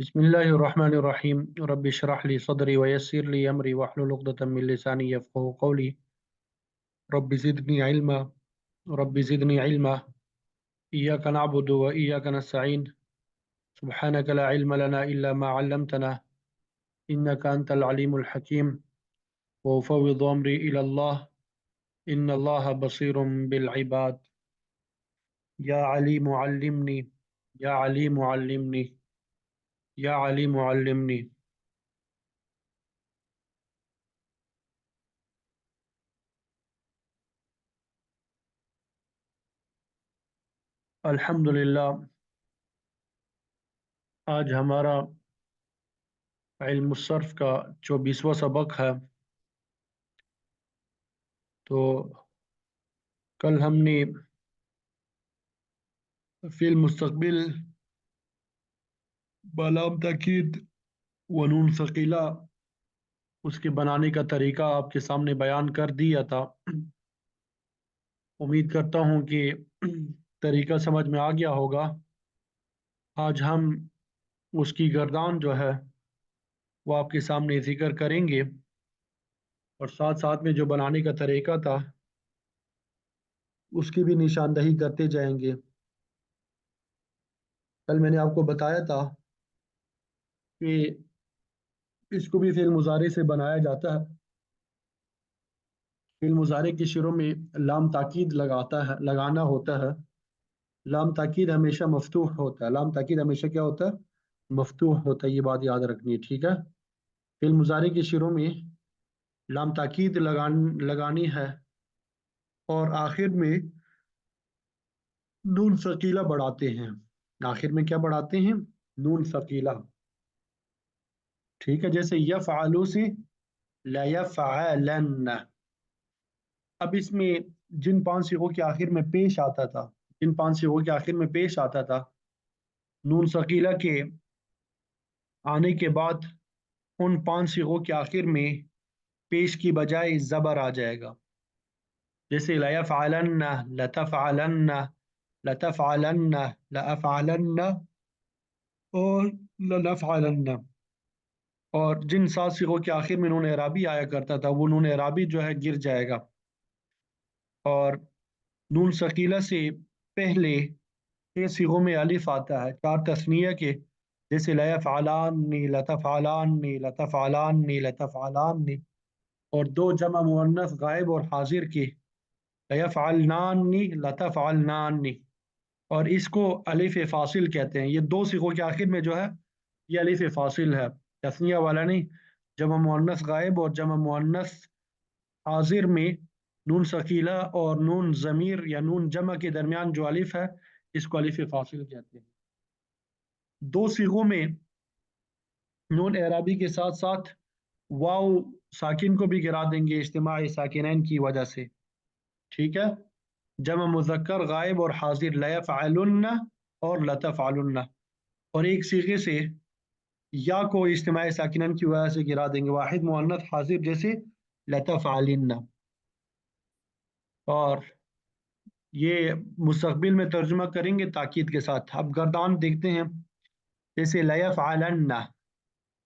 बिस्मिल्लाहिर्रहमानिर्रहीम रब्बि इश्रह ली सदरी व यस्सिर ली अमरी वहलुल उक़दतम मिन लिसानी यफ़क़हू क़ौली रब्बि ज़िदनी इल्मा रब्बि ज़िदनी इल्मा इय्याका नअबुदु व इय्याका नस्तईन सुब्हानका ला इल्मा लना इल्ला मा 'अल्लमतना इन्नका अंतल अलीमुल हकीम व उफ़व्विदु अमरी इलल्लाह इन्नल्लाहा बसीरुम बिल इबाद या अलीमु अल्लिमनी या अलीमु अल्लिमनी या अलीमु अल्लिमनी। अल्हम्दुलिल्लाह। आज हमारा इल्म सर्फ का 24वां सबक है। तो कल हमने फिल मुस्तकबिल बालाम ताकीद व नून सकीला उसके बनाने का तरीका आपके सामने बयान कर दिया था। उम्मीद करता हूँ कि तरीका समझ में आ गया होगा। आज हम उसकी गर्दान जो है वो आपके सामने जिक्र करेंगे और साथ साथ में जो बनाने का तरीका था उसकी भी निशानदही करते जाएंगे। कल मैंने आपको बताया था कि इसको भी फिल मुजारे से बनाया जाता है। फिल मुजारे के शुरू में लाम ताकीद लगाना होता है। लाम ताकीद हमेशा मफ्तूह होता है। लाम ताकीद हमेशा क्या होता है? मफ्तूह होता है। ये बात याद रखनी है, ठीक है। फिल मुजारे के शुरू में लाम ताकीद लगानी है और आखिर में नून सकीला बढ़ाते हैं। आखिर में क्या बढ़ाते हैं? नून सकीला, ठीक है। जैसे यफ़अलु से लयफ़अलन। अब इसमें जिन पांच सिगों के आखिर में पेश आता था, जिन पांच सिगों के आखिर में पेश आता था, नून सकीला के आने के बाद उन पांच सिगों के आखिर में पेश की बजाय ज़बर आ जाएगा। जैसे लयफ़अलन्न, लतफ़अलन्न, लतफ़अलन्न, लअफ़अलन्न और लनफ़अलन्न। और जिन सात सिगों के आखिर में नून एराबी आया करता था वो नून एराबी जो है गिर जाएगा। और नून सकीला से पहले के सिगों में अलिफ आता है, चार तस्निया के। जैसे लयफ़अलानि, लतफ़अलानि, लतफ़अलानि, लतफ़अलानि। और दो जमा मुअन्नस गायब और हाजिर के, लयफ़अलनानि, लतफ़अलनानि। और इसको अलिफ फासिल कहते हैं। ये दो सिगों के आखिर में जो है ये अलिफ फासिल है, तस्निया वाला नहीं। जमा मुअन्नस गायब और जमा मुअन्नस हाजिर में नून सकीला और नून ज़मीर या नून जमा के दरमियान जो अलिफ है इसको अलिफ फासिल कहते हैं। दो सिगों में नून एराबी के साथ साथ वाव साकिन को भी गिरा देंगे इज्तिमाई साकिनैन की वजह से, ठीक है। जमा मुज़क्कर गायब और हाजिर लयफ़अलुन्न और लतफ़अलुन्न। और एक सीगे से या को इज्तिमाई साकिनैन की वजह से गिरा देंगे वाहिद मुअन्नस हाजिर, जैसे लतफ़अलिन्न। और ये मुस्तक़बिल में तर्जुमा करेंगे ताकीद के साथ। अब गर्दान देखते हैं। जैसे लयफ़अलन्न,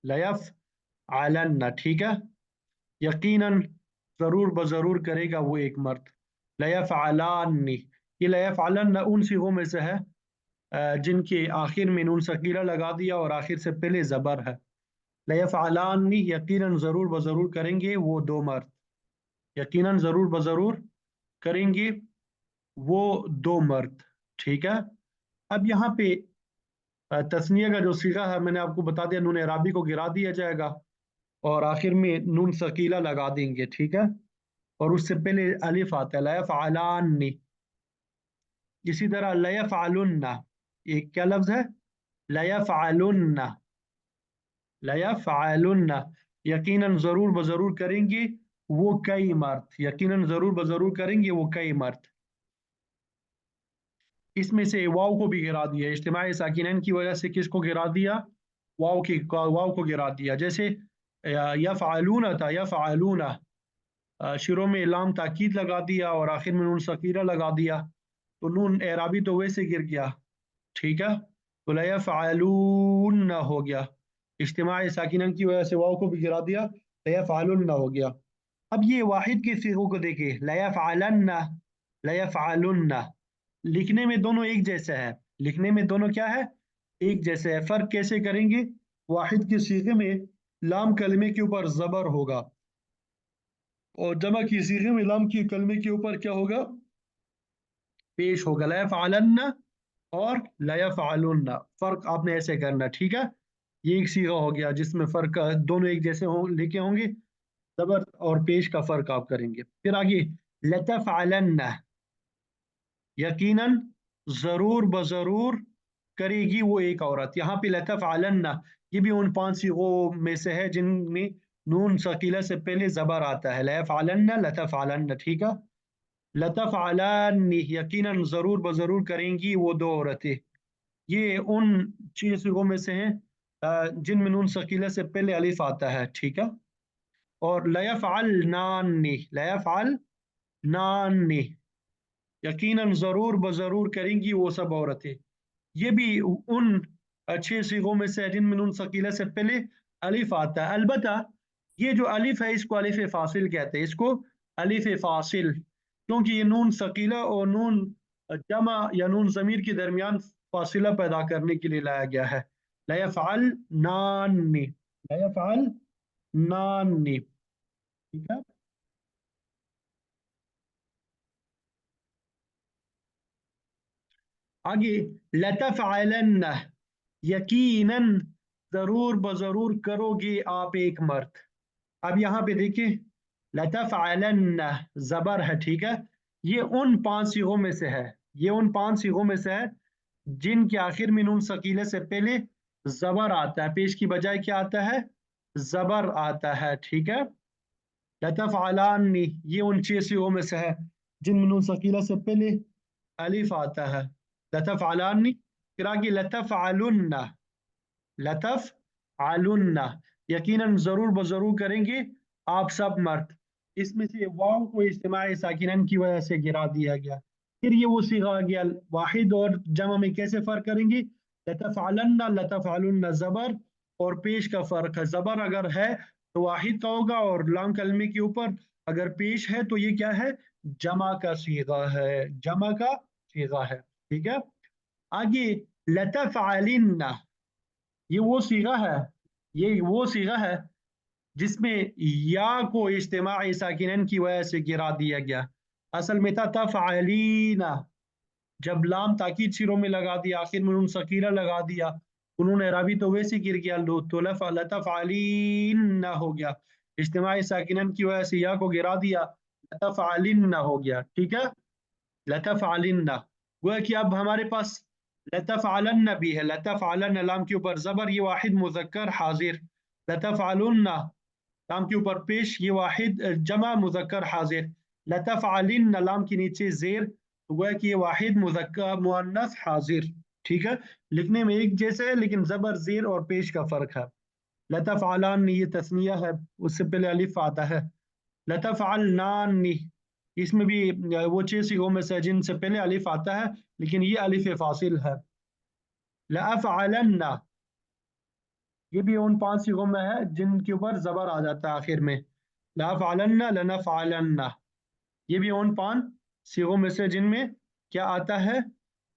लयफ़अलन्न, ठीक है। यकीनन, ज़रूर बज़रूर करेगा वो एक मर्द। लयफ़अलानि, ये लयफ़अलन उन सिगों में से है जिनके आखिर में नून सकीला लगा दिया और आखिर से पहले ज़बर है। लयफ़अलानि, यकीनन ज़रूर बज़रूर करेंगे वो दो मर्द। यकीनन ज़रूर बज़रूर करेंगे वो दो मर्द, ठीक है। अब यहाँ पे तस्निया का जो सीगा है मैंने आपको बता दिया, नून एराबी को गिरा दिया जाएगा और आखिर में नून सकीला लगा देंगे, ठीक है। और उससे पहले अलिफ आता है, लयफ़अलानि। इसी तरह लयफ़अलुन्न, ये क्या लफ्ज है? लयफ़अलुन्न, लयफ़अलुन्न। यकीनन जरूर बजरूर करेंगे वो कई मर्द। यकीनन जरूर बजरूर करेंगे वो कई मर्द। इसमें से वाव को भी गिरा दिया इज्तिमाई साकिनैन की वजह से। किसको गिरा दिया? वाव को गिरा दिया। जैसे यफ़अलून था, यफ़अलून, शुरू में लाम ताकीद लगा दिया और आखिर में नून सकीरा लगा दिया, तो नून एराबी तो वैसे गिर गया, ठीक है। तो लयफ़अलून हो गया, इज्तिमाई साकिनन की वजह से वाव को भी गिरा दिया, लयफ़अलुन हो गया। अब ये वाहिद के सिगों को देखिए, लयफ़अलन, लयफ़अलुन, लिखने में दोनों एक जैसा है, लिखने में दोनों क्या है, एक जैसे है। फर्क कैसे करेंगे, वाहिद के सीगे में लाम कलमे के ऊपर जबर होगा, और जमा की सीगे में लाम की कलमे के ऊपर क्या होगा, पेश होगा, लयफ़अलन और लयफ़अलुन। फर्क आपने ऐसे करना, ठीक है। ये एक सीगा हो गया जिसमें फर्क दोनों एक जैसे लिखे होंगे, जबर और पेश का फर्क आप करेंगे। फिर आगे, लतफ़अलन, यकीनन, जरूर बजरूर करेगी वो एक औरत। यहाँ पे लतफ़अलन, ये भी उन 5 सीगों में से है जिनमें नून सकीला से पहले जबर आता है, लयफ़अलन, लतफ़अलन, ठीक है। लतफ़अलन, यकीनन जरूर बजरूर करेंगी वो 2 औरतें, ये उन 6 सिगों में से हैं जिनमें नून सकीला से पहले अलिफ आता है, ठीक है। और लयफ़अलनानि, लयफ़अलनानि, यकीनन जरूर बजरूर करेंगी वो सब औरतें, ये भी उन 6 सिगों में से है जिनमें नून सकीला से पहले अलिफ आता है। अलबत्ता ये जो अलिफ है इसको अलिफ फासिल कहते हैं, इसको अलिफ फासिल, क्योंकि ये नून सकीला और नून जमा या नून ज़मीर के दरमियान फासिला पैदा करने के लिए लाया गया है। लयफ़अल नानी, लयफ़अल नानी, ठीक है। आगे, लतफ़अलन, यकीनन जरूर बजरूर करोगे आप एक मर्द। अब यहाँ पे देखिए, लतफ़अलन जबर है, ठीक है। ये उन 5 सिगों में से है, ये उन 5 सिगों में से है जिनके आखिर में नून सकीले से पहले जबर आता है, पेश की बजाय क्या आता है, जबर आता है, ठीक है। लतफ़अलानी, ये उन 6 सिगों में से है जिनमें नून सकीला से पहले अलिफ आता है, लतफ़अलानी। फिर आगे, लतफ़अलुन्ना, लतफ़अलुन्ना, यकीनन जरूर बजरूर करेंगे आप सब मर्द। इसमें से वाव को इज्तिमाई साकिनन की वजह से गिरा दिया गया। फिर ये वो सीगा आ गया, वाहिद और जमा में कैसे फर्क करेंगे, लतफ़अलन्ना, लतफ़अलुन्ना, जबर और पेश का फर्क है। जबर अगर है तो वाहिद का होगा, और लाम कलमे के ऊपर अगर पेश है तो ये क्या है, जमा का सीगा है, जमा का सीगा है, ठीक है। आगे, लतफ़अलिन्ना, ये वो सीगा है, ये वो सीगा है जिसमें या को इज्तिमाई साकिनन की वजह से गिरा दिया गया। असल में था तफ़अलीना, जब लाम ताकीद सिरों में लगा दिया, आखिर में उन सकीरा लगा दिया, उन्होंने रवि तो वैसे गिर गया, लो तो लतफ़अलीना हो गया, इज्तिमाई साकिनन की वजह से या को गिरा दिया, लतफ़अलिन्ना हो गया, ठीक है। लतफ़अलिन्ना, गोया कि अब हमारे पास लतफ़अलन्न भी है, लतफ़अलन्न लाम के ऊपर जबर, ये वाहिद मुज़क्कर हाजिर, लतफ़अलुन्ना लाम के ऊपर पेश, ये वाहिद जमा मुज़क्कर हाजिर, लतफ़अलिन्न लाम के नीचे जेर, तो गोया कि ये वाहिद मुज़क्कर मुअन्नस हाजिर, ठीक है। लिखने में एक जैसे है लेकिन जबर जेर और पेश का फर्क है। लतफ़अलान, ये तस्निया है, उससे पहले अलिफ आता है। लतफ़अलनानी, इसमें भी वो 6 सिगों में से जिनसे पहले अलिफ आता है, लेकिन ये अलिफ फासिल है। लअफ़अलन्ना, ये भी उन 5 सिगों में है जिनके ऊपर जबर आ जाता है आखिर में, लअफ़अलन्ना, लनफ़अलन्ना, ये भी उन 5 सिगों में से जिनमें क्या आता है,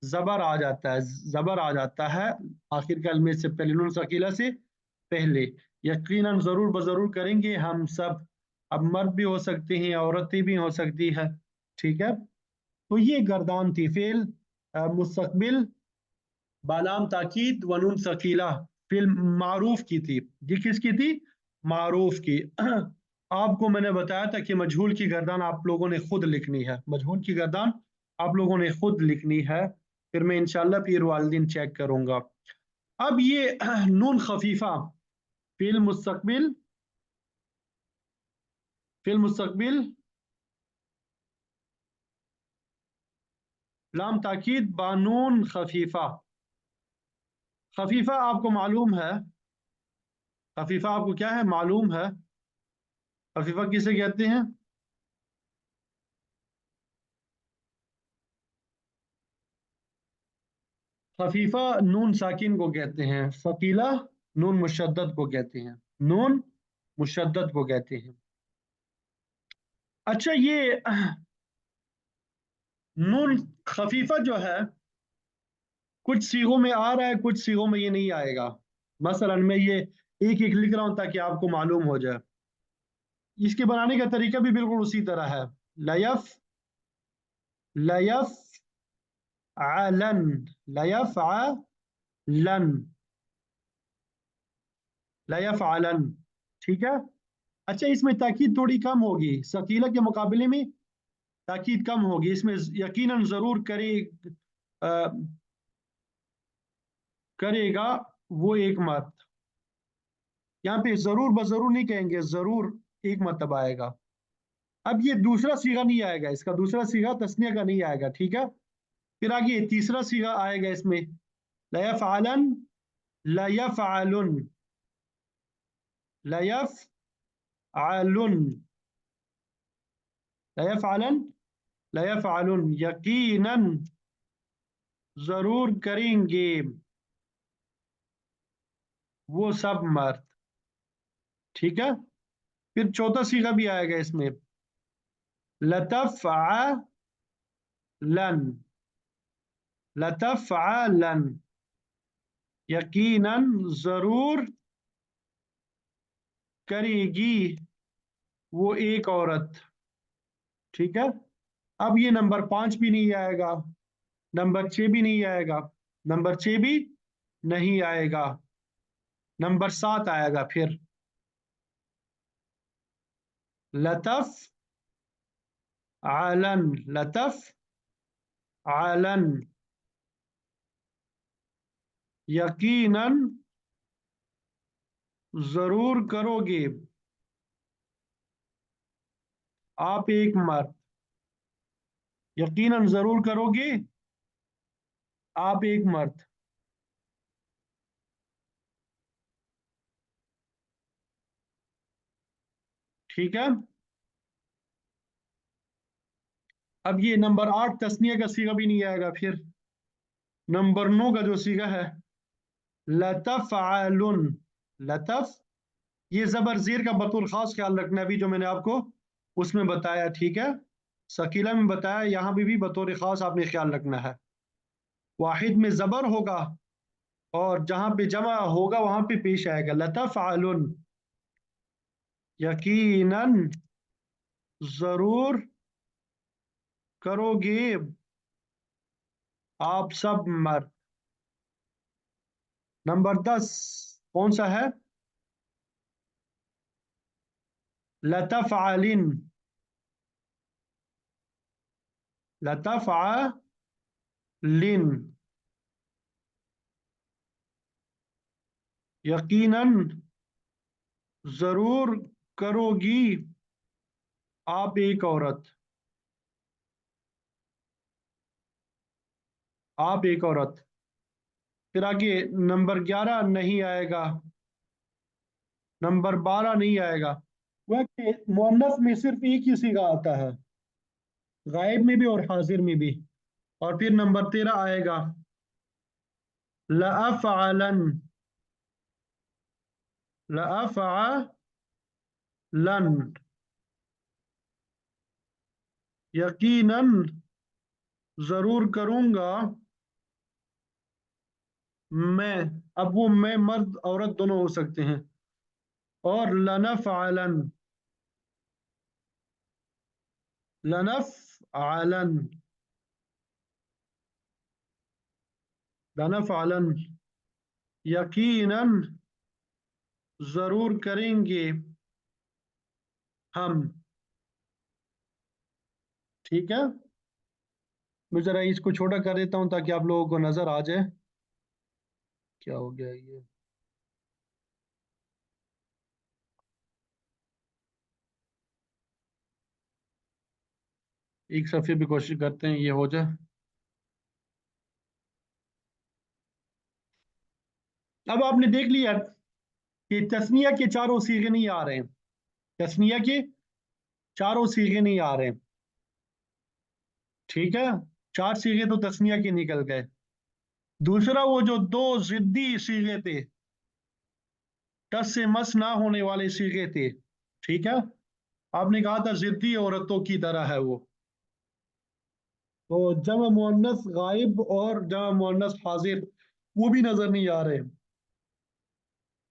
जबर आ जाता है, जबर आ जाता है आखिर कलमे से पहले, नून सकीला से पहले। यकीनन जरूर बजरूर करेंगे हम सब, अब मर्द भी हो सकते हैं, औरतें भी हो सकती है, ठीक है। तो ये गर्दान थी, फेल मुस्तकबिल बालाम ताकीद वनून सकीला, फेल मारूफ की थी। ये किसकी थी, मारूफ की। आपको मैंने बताया था कि मजहूल की गर्दान आप लोगों ने खुद लिखनी है, मजहूल की गर्दान आप लोगों ने खुद लिखनी है, फिर मैं इंशाल्लाह फिर वालदीन चेक करूंगा। अब ये नून खफीफा, फेल मुस्तकबिल, फेल मुस्तकबिल लाम ताकीद बानून खफीफा, खफीफा आपको मालूम है, खफीफा आपको क्या है मालूम है, खफीफा किसे कहते हैं, खफीफा नून साकिन को कहते हैं, सकीला नून मुशद्दद को कहते हैं, नून मुशद्दद को कहते हैं। अच्छा, ये नून खफीफा जो है कुछ सीगों में आ रहा है, कुछ सीगों में ये नहीं आएगा। मसलन मैं ये एक एक लिख रहा हूं ताकि आपको मालूम हो जाए। इसके बनाने का तरीका भी बिल्कुल उसी तरह है। लयफ, लयफ आलन, लयफ आलन, लयफ आलन। ठीक है। अच्छा, इसमें ताकीद थोड़ी कम होगी, सकीला के मुकाबले में ताकीद कम होगी इसमें। यकीनन जरूर अ, करेगा वो एक मत। यहाँ पे जरूर बजरूर नहीं कहेंगे, जरूर एक मतलब आएगा। अब ये दूसरा सीगा नहीं आएगा, इसका दूसरा सीगा तस्निया का नहीं आएगा। ठीक है। फिर आगे तीसरा सीगा आएगा इसमें, लयफ़अलन, लयफ़अलुन, लयफ़अलुन, लयफ़अलन, लयफ़अलुन, यकीनन जरूर करेंगे वो सब मर्द। ठीक है। फिर चौथा सीगा भी आएगा इसमें, लतफ़अलन, लतफ़अलन, यकीनन जरूर करेगी वो एक औरत। ठीक है। अब ये नंबर 5 भी नहीं आएगा, नंबर 6 भी नहीं आएगा, नंबर 6 भी नहीं आएगा, नंबर 7 आएगा फिर, लतफ आलन, लतफ आलन, यकीनन जरूर करोगे आप एक मर्द, यकीनन जरूर करोगे आप एक मर्द। ठीक है। अब ये नंबर 8 तस्निया का सीगा भी नहीं आएगा फिर। नंबर 9 का जो सीगा है, लतफ आलुन, लतफ, ये जबर जेर का बतौर खास ख्याल रखना है, अभी जो मैंने आपको उसमें बताया। ठीक है। सकीला में बताया, यहाँ भी बतौर खास आपने ख्याल रखना है। वाहिद में जबर होगा और जहां पे जमा होगा वहां पे पेश आएगा, लतफ़अलुन, यकीनन जरूर करोगे आप सब मर्द। नंबर 10 कौन सा है, लतफ़अलिन, लतफ़अलिन, यकीनन जरूर करोगी आप एक औरत, आप एक औरत। फिर आगे नंबर 11 नहीं आएगा, नंबर 12 नहीं आएगा। वह कि मुअन्नस में सिर्फ एक ही सीगा आता है, गायब में भी और हाजिर में भी। और फिर नंबर 13 आएगा, लअफ़अलन, लअफ़अलन, यकीनन जरूर करूंगा मैं। अब वो मैं मर्द औरत दोनों हो सकते हैं। और लनफ़अलन, लनफ़अलन, लनफ़अलन, यकीनन जरूर करेंगे हम। ठीक है। मैं जरा इसको छोटा कर देता हूं ताकि आप लोगों को नजर आ जाए। क्या हो गया ये, एक सफ़े भी कोशिश करते हैं ये हो जाए। अब आपने देख लिया कि तस्निया के चारों सीगे नहीं आ रहे हैं, तस्निया के चारों सीगे नहीं आ रहे हैं। ठीक है। 4 सीगे तो तस्निया के निकल गए। दूसरा वो जो दो जिद्दी सीगे थे, टस से मस ना होने वाले सीगे थे, ठीक है। आपने कहा था जिद्दी औरतों की तरह है वो। तो जमा मुअन्नस गायब और जमा मुअन्नस हाजिर वो भी नजर नहीं आ रहे।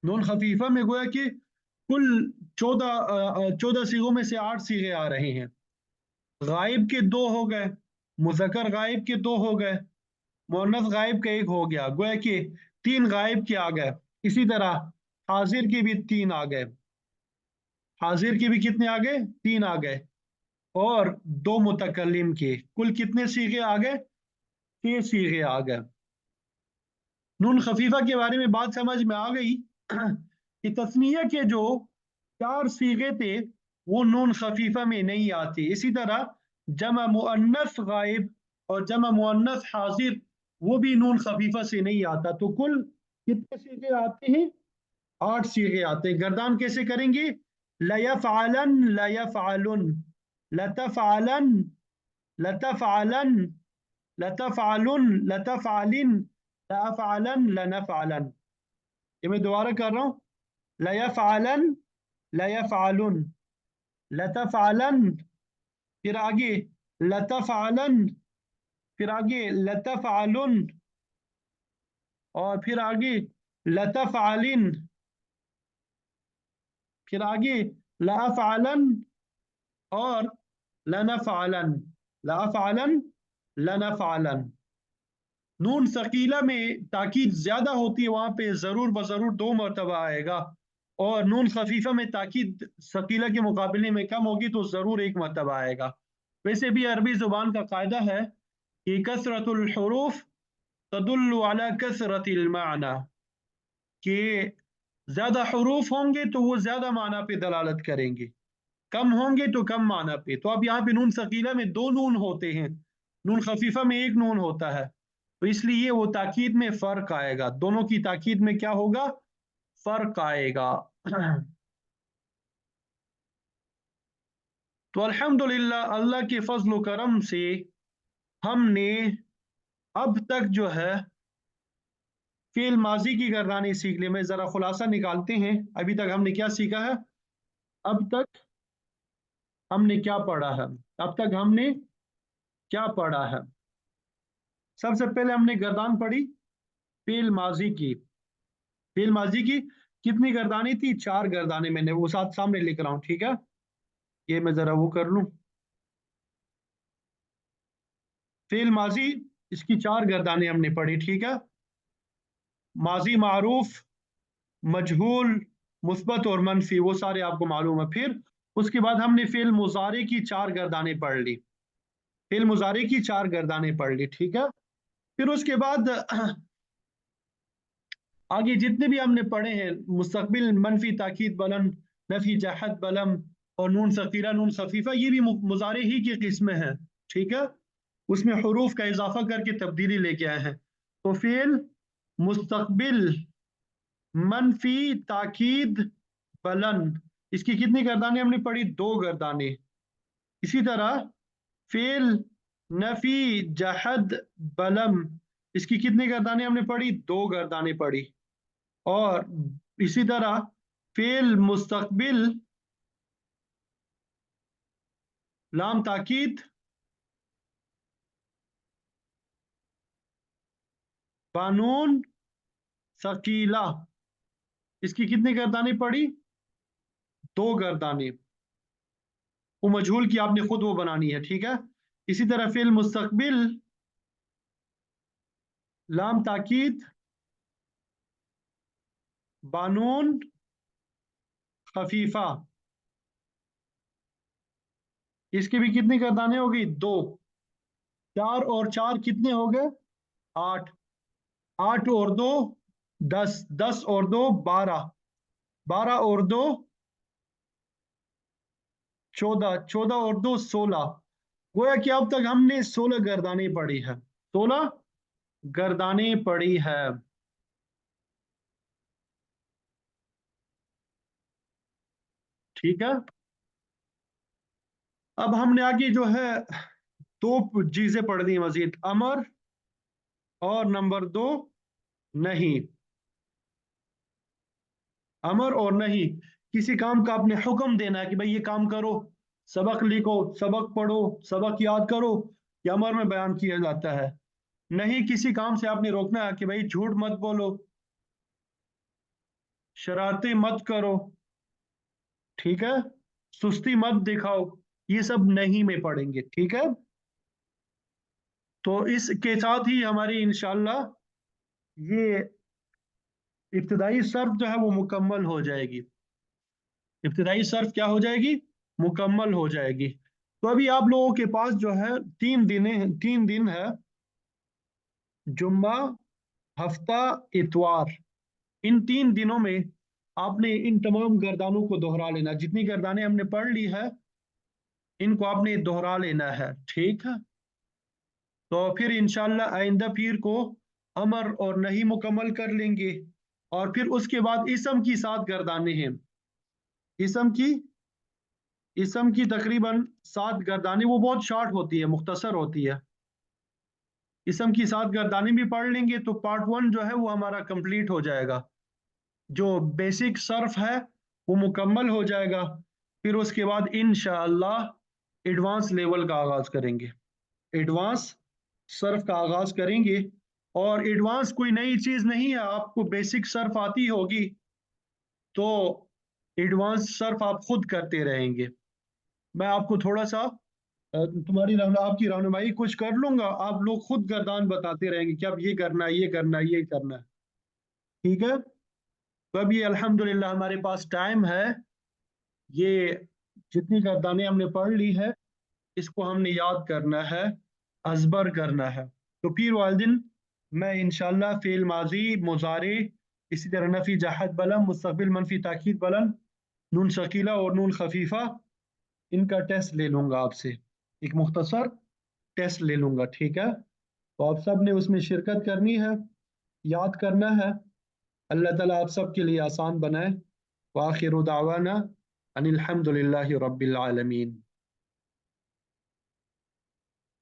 नून खफीफा में गोया कि कुल 14 सीगों में से 8 सीगे आ रहे हैं। गायब के 2 हो गए, मुज़क्कर गायब के 2 हो गए, मुअन्नस गायब का 1 हो गया, गोया कि 3 गायब के आ गए। इसी तरह हाजिर के भी 3 आ गए, हाजिर के भी कितने आ गए? 3 आ गए। और 2 मुतकल्लिम के, कुल कितने सीगे आ गए? 6 सीगे आ गए। नून खफीफा के बारे में बात समझ में आ गई कि तस्निया के जो 4 सीगे थे वो नून खफीफा में नहीं आती। इसी तरह जमा मुअन्नस गायब और जमा मुअन्नस हाजिर वो भी नून खफीफा से नहीं आता। तो कुल कितने सीगे आते हैं? 8 सीगे आते हैं। गर्दान कैसे करेंगे? लयफ़अलन लयफ़अलुन, लतफ़अलन लतफ़अलन, लतफ़अलुन लतफ़अलिन, लअफ़अलन लनफ़अलन। ये मैं दोबारा कर रहा हूँ। लयफ़अलन लयफ़अलुन, लतफ़अलन, फिर आगे लतफ़अलन, फिर आगे लतफ़अलुन, और फिर आगे लतफ़अलिन, फिर आगे लअफ़अलन और लनफ़अलन, लअफ़अलन लनफ़अलन। नून सकीला में ताकीद ज्यादा होती है, वहां पे जरूर बजरूर 2 मरतबा आएगा। और नून खफीफा में ताकीद सकीला के मुकाबले में कम होगी तो जरूर 1 मरतबा आएगा। वैसे भी अरबी जुबान का कायदा है कि कसरतुल हुरूफ तदुल्लु अला कसरतिल माना, कि ज्यादा हरूफ होंगे तो वो ज्यादा माना पे दलालत करेंगे, कम होंगे तो कम माना पे। तो अब यहाँ पे नून सकीला में 2 नून होते हैं, नून खफीफा में 1 नून होता है। तो इसलिए वो ताकीद में फर्क आएगा, दोनों की ताकीद में क्या होगा? फर्क आएगा। तो अल्हम्दुलिल्लाह अल्लाह के फजल करम से हमने अब तक जो है फेल माजी की गर्दानी सीख ली। में जरा खुलासा निकालते हैं, अभी तक हमने क्या सीखा है? अब तक हमने क्या पढ़ा है? अब तक हमने क्या पढ़ा है? सबसे पहले हमने गर्दान पढ़ी फेल माजी की। फेल माजी की कितनी गर्दानी थी? 4 गर्दाने मैंने वो साथ सामने लिख रहा हूं, ठीक है। ये मैं जरा वो कर लूं। फेल माजी इसकी 4 गर्दाने हमने पढ़ी, ठीक है। माजी मारूफ, मजहूल, मुस्बत और मनफी, वो सारे आपको मालूम है। फिर उसके बाद हमने फेल मुजारे की 4 गर्दाने पढ़ ली, फेल मुजारे की 4 गर्दाने पढ़ ली, ठीक है। फिर उसके बाद आगे जितने भी हमने पढ़े हैं, मुस्तकबिल, मनफी, ताकीद, बलम, नफी, जहद, बलम और नून सकीरा, नून खफीफा, ये भी मुजारे ही की किस्में हैं, ठीक है। उसमें हरूफ का इजाफा करके तब्दीली लेके आए हैं। तो फेल मुस्तकबिल, मनफी, ताकीद, बलन, इसकी कितनी गर्दानें हमने पढ़ी? 2 गर्दानें। इसी तरह फेल नफी, जहद, बलम, इसकी कितनी गर्दानें हमने पढ़ी? 2 गर्दानें पढ़ी। और इसी तरह फेल मुस्तकबिल, लाम ताकीद, बानून सकीला, इसकी कितनी गर्दानें पढ़ी? 2 गर्दानें। वो मजहूल की आपने खुद वो बनानी है, ठीक है। इसी तरह फेल मुस्तकबिल, लाम ताकीद, बानून खफीफा, इसकी भी कितनी गर्दानें हो गई? 2। 4 और 4 कितने हो गए? 8। 8 और 2 10, 10 और 2 12, 12 और 2 14, 14 और 2 16। गोया कि अब तक हमने 16 गर्दानें पढ़ी है, 16 गर्दानें पढ़ी है, ठीक है। अब हमने आगे जो है 2 चीजें पढ़ दी मजीद, अमर और नंबर 2 नहीं, अमर और नहीं। किसी काम का आपने हुक्म देना है कि भाई ये काम करो, सबक लिखो, सबक पढ़ो, सबक याद करो, ये अमर में बयान किया जाता है। नहीं, किसी काम से आपने रोकना है कि भाई झूठ मत बोलो, शरारतें मत करो, ठीक है, सुस्ती मत दिखाओ, ये सब नहीं में पढ़ेंगे, ठीक है। तो इसके साथ ही हमारी इंशाल्लाह ये इब्तदाई सर्फ जो है वो मुकम्मल हो जाएगी। इब्तदाई सर्फ क्या हो जाएगी? मुकम्मल हो जाएगी। तो अभी आप लोगों के पास जो है 3 दिन है। जुम्मा, हफ्ता, इतवार। इन 3 दिनों में आपने इन तमाम गर्दानों को दोहरा लेना, जितनी गर्दानें हमने पढ़ ली है इनको आपने दोहरा लेना है, ठीक है। तो फिर इंशाल्लाह आइंदा पीर को अमर और नहीं मुकम्मल कर लेंगे। और फिर उसके बाद इसम की 7 गर्दानें हैं। इसम की इसम की तकरीबन 7 गर्दानें, वो बहुत शॉर्ट होती है, मुख्तसर होती है। इसम की 7 गर्दानें भी पढ़ लेंगे तो पार्ट 1 जो है वो हमारा कंप्लीट हो जाएगा। जो बेसिक सर्फ है वो मुकम्मल हो जाएगा। फिर उसके बाद इंशाअल्लाह एडवांस लेवल का आगाज करेंगे। एडवांस सर्फ का आगाज करेंगे। और एडवांस कोई नई चीज नहीं है, आपको बेसिक सर्फ आती होगी तो एडवांस सर्फ आप खुद करते रहेंगे। मैं आपको थोड़ा सा आपकी रहनुमाई कुछ कर लूंगा, आप लोग खुद गर्दान बताते रहेंगे कि अब ये करना है, ये करना है, ये करना है, ठीक है। तो अभी अल्हम्दुलिल्लाह हमारे पास टाइम है। ये जितनी गर्दानें हमने पढ़ ली है इसको हमने याद करना है, अजबर करना है। तो फिर वाले दिन मैं इंशाल्लाह फेल माजी, मुजारे, इसी तरह नफी जहद बलम, मुस्तकबिल मनफी ताकीद बलम, नून शकीला और नून खफीफा, इनका टेस्ट ले लूंगा आपसे, एक मुख्तसर टेस्ट ले लूंगा, ठीक है। तो आप सब ने उसमें शिरकत करनी है, याद करना है। अल्लाह ताला आप सब के लिए आसान बनाए। वाखिर दावाना अनिल हम्दुलिल्लाहि रब्बिल आलमीन।